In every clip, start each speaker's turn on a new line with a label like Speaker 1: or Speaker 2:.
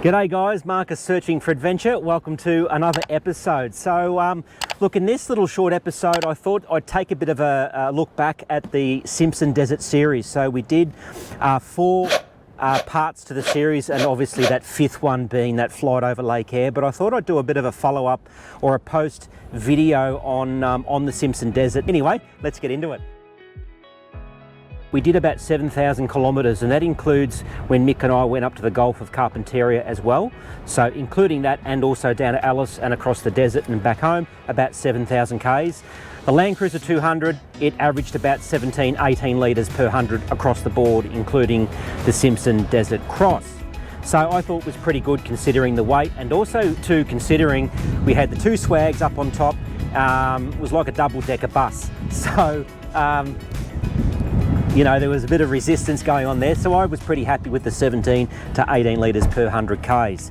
Speaker 1: G'day guys, Marcus Searching for Adventure. Welcome to another episode. So look, in this little short episode I thought I'd take a bit of a look back at the Simpson Desert series. So we did 4 parts to the series, and obviously that 5th one being that flight over Lake Eyre, but I thought I'd do a bit of a follow-up or a post video on the Simpson Desert. Anyway, let's get into it. We did about 7,000 kilometres, and that includes when Mick and I went up to the Gulf of Carpentaria as well. So including that, and also down to Alice and across the desert and back home, about 7,000 Ks. The Land Cruiser 200, it averaged about 17, 18 litres per 100 across the board, including the Simpson Desert Cross. So I thought it was pretty good considering the weight, and also too considering we had the 2 swags up on top. It was like a double-decker bus. So you know, there was a bit of resistance going on there, so I was pretty happy with the 17 to 18 litres per 100 Ks.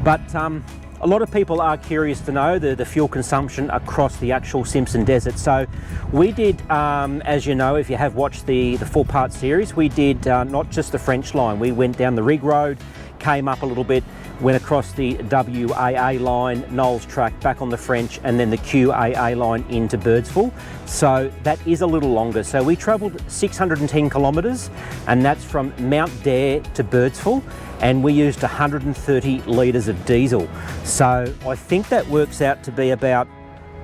Speaker 1: But a lot of people are curious to know the fuel consumption across the actual Simpson Desert. So we did, as you know, if you have watched the 4-part series, we did not just the French line. We went down the Rig Road, came up a little bit, went across the WAA line, Knowles Track, back on the French, and then the QAA line into Birdsville. So that is a little longer. So we travelled 610 kilometres, and that's from Mount Dare to Birdsville, and we used 130 litres of diesel. So I think that works out to be about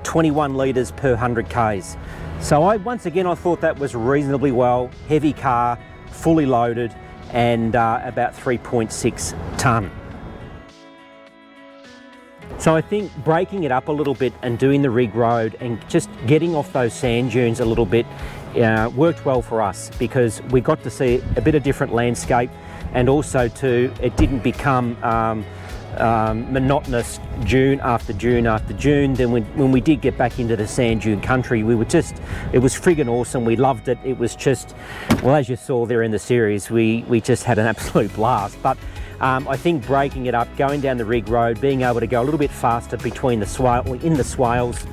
Speaker 1: 21 litres per 100 Ks. So once again, I thought that was reasonably well. Heavy car, fully loaded, and about 3.6 tonne. So I think breaking it up a little bit and doing the Rig Road and just getting off those sand dunes a little bit worked well for us, because we got to see a bit of different landscape, and also too, it didn't become monotonous dune after dune after dune. Then when we did get back into the sand dune country, it was friggin' awesome. We loved it. It was just, well, as you saw there in the series, we just had an absolute blast. But I think breaking it up, going down the Rig Road, being able to go a little bit faster between the swales.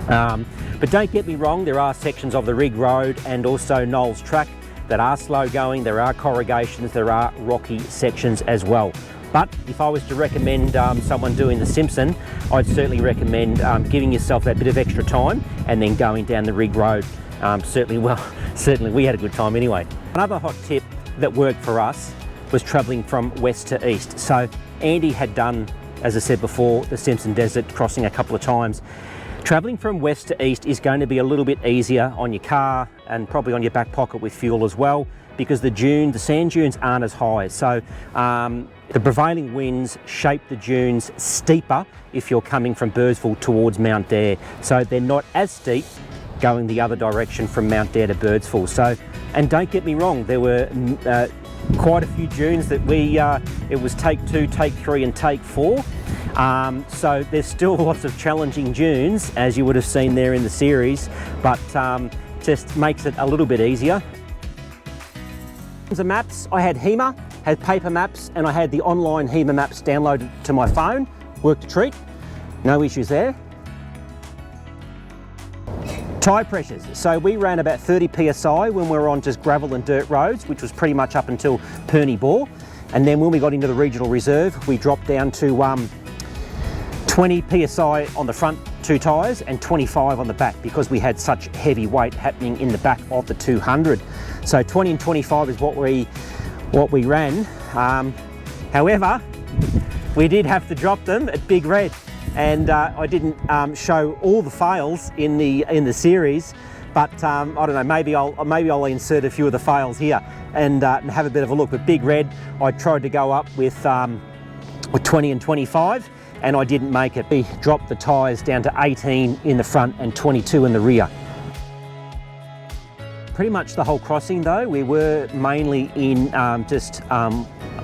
Speaker 1: But don't get me wrong, there are sections of the Rig Road and also Knowles Track that are slow going. There are corrugations, there are rocky sections as well. But if I was to recommend someone doing the Simpson, I'd certainly recommend giving yourself that bit of extra time and then going down the Rig Road. Certainly we had a good time anyway. Another hot tip that worked for us was travelling from west to east. So Andy had done, as I said before, the Simpson Desert crossing a couple of times. Travelling from west to east is going to be a little bit easier on your car and probably on your back pocket with fuel as well, because the sand dunes aren't as high. So the prevailing winds shape the dunes steeper if you're coming from Birdsville towards Mount Dare. So they're not as steep going the other direction from Mount Dare to Birdsville. So, and don't get me wrong, there were quite a few dunes that it was take 2, take 3 and take 4. So there's still lots of challenging dunes, as you would have seen there in the series, but just makes it a little bit easier. The maps, I had HEMA, had paper maps, and I had the online HEMA maps downloaded to my phone. Worked a treat, no issues there. Tyre pressures. So we ran about 30 PSI when we were on just gravel and dirt roads, which was pretty much up until Perny Bore. And then when we got into the regional reserve, we dropped down to 20 PSI on the front 2 tyres and 25 on the back, because we had such heavy weight happening in the back of the 200. So 20 and 25 is what we ran. However, we did have to drop them at Big Red. And I didn't show all the fails in the series, but I don't know, maybe I'll insert a few of the fails here and have a bit of a look. But Big Red, I tried to go up with 20 and 25, and I didn't make it. We dropped the tyres down to 18 in the front and 22 in the rear. Pretty much the whole crossing though, we were mainly in just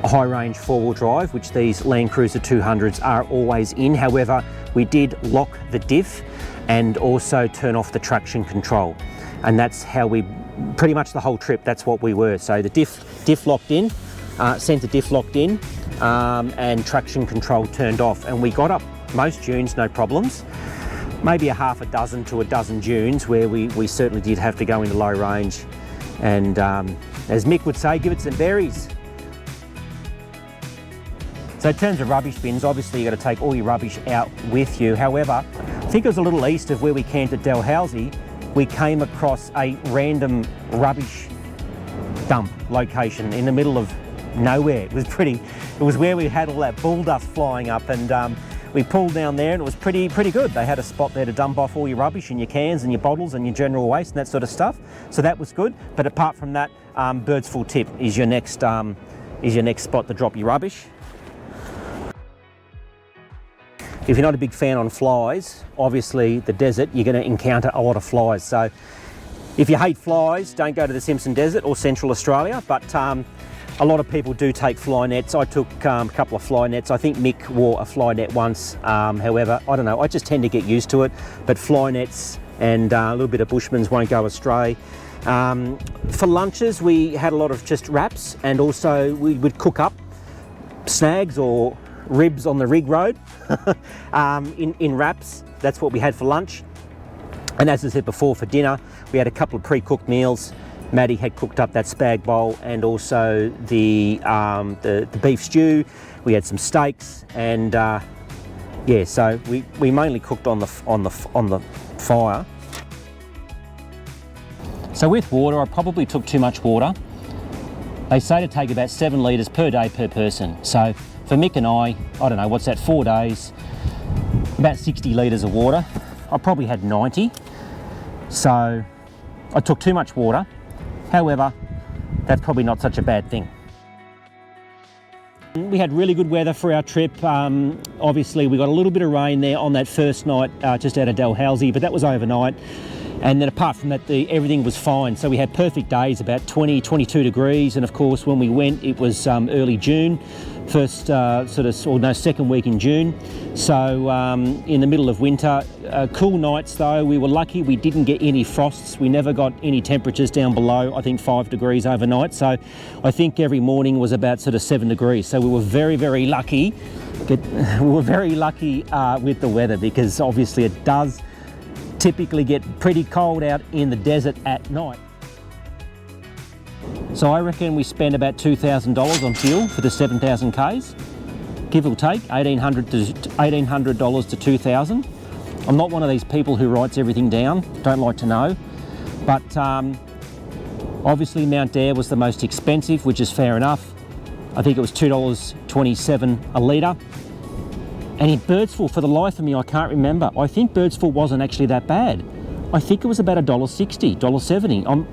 Speaker 1: high range 4-wheel drive, which these Land Cruiser 200s are always in. However, we did lock the diff and also turn off the traction control. And that's how we, pretty much the whole trip, that's what we were. So the diff locked in, centre diff locked in, and traction control turned off. And we got up most dunes, no problems. Maybe a half a dozen to a dozen dunes where we certainly did have to go into low range. And as Mick would say, give it some berries. So in terms of rubbish bins, obviously you've got to take all your rubbish out with you. However, I think it was a little east of where we camped at Dalhousie, we came across a random rubbish dump location in the middle of nowhere. It was where we had all that bull dust flying up, and we pulled down there and it was pretty good. They had a spot there to dump off all your rubbish and your cans and your bottles and your general waste and that sort of stuff. So that was good. But apart from that, Birdsville Tip is your next spot to drop your rubbish. If you're not a big fan on flies, obviously the desert, you're going to encounter a lot of flies. So if you hate flies, don't go to the Simpson Desert or Central Australia, but a lot of people do take fly nets. I took a couple of fly nets. I think Mick wore a fly net once. However, I don't know, I just tend to get used to it, but fly nets and a little bit of Bushman's won't go astray. For lunches, we had a lot of just wraps, and also we would cook up snags or ribs on the rig road in wraps. That's what we had for lunch. And as I said before, for dinner, we had a couple of pre-cooked meals. Maddie had cooked up that spag bowl and also the beef stew. We had some steaks, and yeah, so we mainly cooked on the fire. So with water, I probably took too much water. They say to take about 7 litres per day per person. So for Mick and I don't know, what's that, 4 days, about 60 litres of water. I probably had 90. So I took too much water. However, that's probably not such a bad thing. We had really good weather for our trip. Obviously, we got a little bit of rain there on that first night just out of Dalhousie, but that was overnight. And then apart from that, everything was fine. So we had perfect days, about 20, 22 degrees. And of course, when we went, it was early June, second week in June. So in the middle of winter, cool nights though. We were lucky we didn't get any frosts. We never got any temperatures down below, I think 5 degrees overnight. So I think every morning was about 7 degrees. So we were very, very lucky. We were very lucky with the weather, because obviously it does typically get pretty cold out in the desert at night. So I reckon we spent about $2,000 on fuel for the 7,000 Ks, give or take $1,800 to $2,000. I'm not one of these people who writes everything down, don't like to know, but obviously Mount Dare was the most expensive, which is fair enough. I think it was $2.27 a litre. And in Birdsville, for the life of me, I can't remember. I think Birdsville wasn't actually that bad. I think it was about $1.60, $1.70.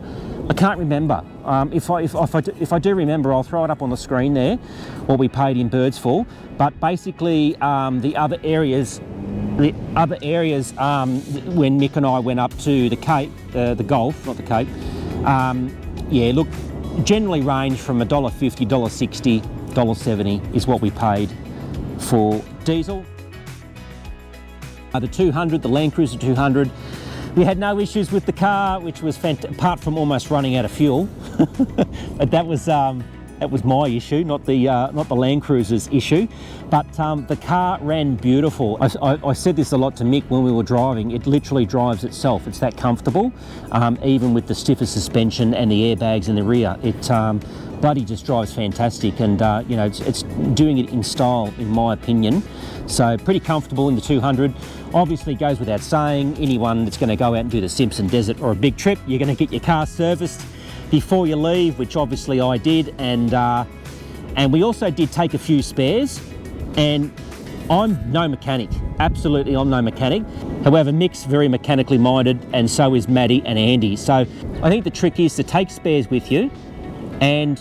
Speaker 1: I can't remember. If I do remember, I'll throw it up on the screen there, what we paid in Birdsville. But basically, the other areas, when Mick and I went up to the Cape, the Gulf, not the Cape, yeah, look, generally range from $1.50, $1.60, $1.70 is what we paid for diesel. The 200, the Land Cruiser 200, we had no issues with the car, which was apart from almost running out of fuel. But that was my issue, not the Land Cruiser's issue. But the car ran beautiful. I said this a lot to Mick when we were driving. It literally drives itself. It's that comfortable, even with the stiffer suspension and the airbags in the rear. It bloody just drives fantastic, and you know, it's doing it in style, in my opinion. So pretty comfortable in the 200. Obviously goes without saying, anyone that's going to go out and do the Simpson Desert or a big trip, you're going to get your car serviced before you leave, which obviously I did, and we also did take a few spares. And I'm no mechanic, absolutely I'm no mechanic. However, Mick's very mechanically minded, and so is Maddie and Andy. So I think the trick is to take spares with you, and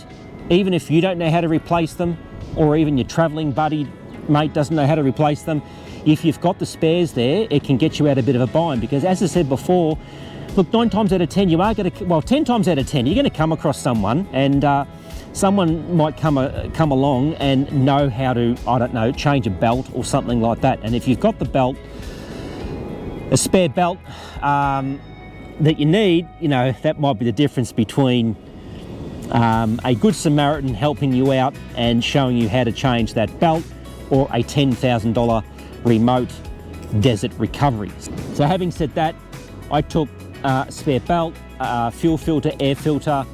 Speaker 1: even if you don't know how to replace them, or even your travelling buddy mate doesn't know how to replace them, if you've got the spares there, it can get you out a bit of a bind. Because as I said before, look, 9 times out of 10 you are going to, well, 10 times out of 10 you're going to come across someone, and someone might come along and know how to, I don't know, change a belt or something like that. And if you've got the belt, a spare belt that you need, you know, that might be the difference between a good Samaritan helping you out and showing you how to change that belt, or a $10,000 remote desert recovery. So having said that, I took a spare belt, fuel filter, air filter,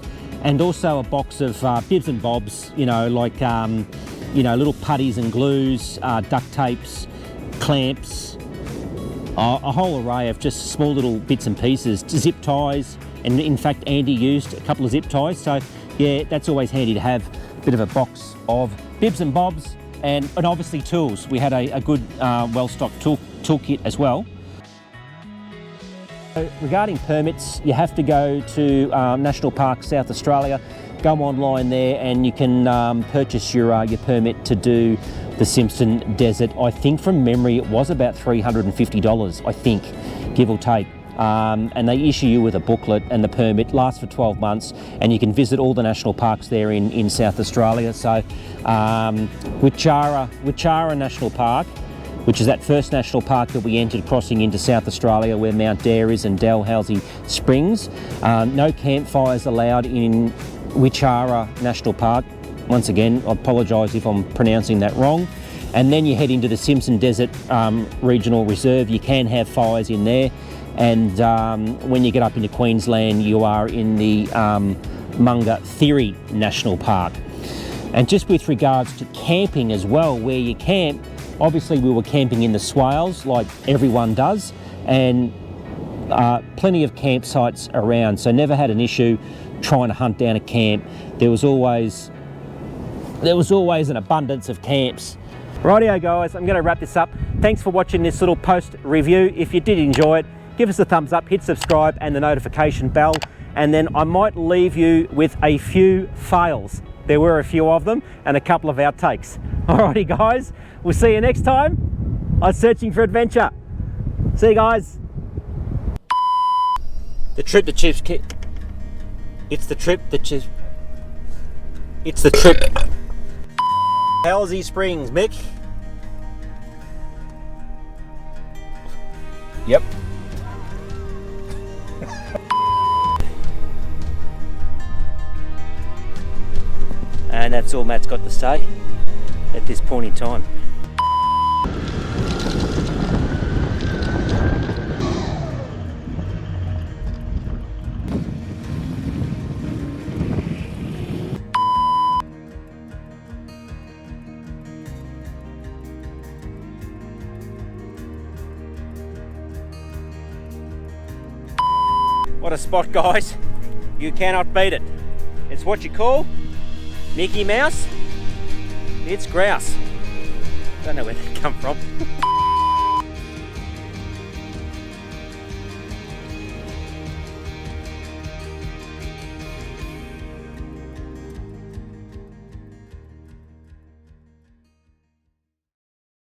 Speaker 1: and also a box of bibs and bobs, you know, like you know, little putties and glues, duct tapes, clamps, a whole array of just small little bits and pieces, zip ties, and in fact Andy used a couple of zip ties, so yeah, that's always handy to have a bit of a box of bibs and bobs, and obviously tools. We had a good well-stocked toolkit as well. So regarding permits, you have to go to National Park South Australia, go online there and you can purchase your permit to do the Simpson Desert. I think from memory it was about $350, I think, give or take. And they issue you with a booklet, and the permit lasts for 12 months, and you can visit all the national parks there in South Australia. So Witjara National Park, which is that first national park that we entered crossing into South Australia, where Mount Dare is and Dalhousie Springs. No campfires allowed in Witjara National Park. Once again, I apologise if I'm pronouncing that wrong. And then you head into the Simpson Desert Regional Reserve. You can have fires in there. And when you get up into Queensland, you are in the Munga-Thiri National Park. And just with regards to camping as well, where you camp, obviously we were camping in the swales like everyone does, and plenty of campsites around, so never had an issue trying to hunt down a camp. There was always an abundance of camps. Rightio guys, I'm going to wrap this up. Thanks for watching this little post review. If you did enjoy it, give us a thumbs up, hit subscribe and the notification bell, and then I might leave you with a few fails. There were a few of them, and a couple of outtakes. Alrighty guys, we'll see you next time on Searching for Adventure. See you guys. The trip that chips It's the trip that chips. It's the trip. Dalhousie Springs, Mick. Yep. And that's all Matt's got to say at this point in time. What a spot, guys. You cannot beat it. It's what you call Mickey Mouse. It's grouse. Don't know where they come from.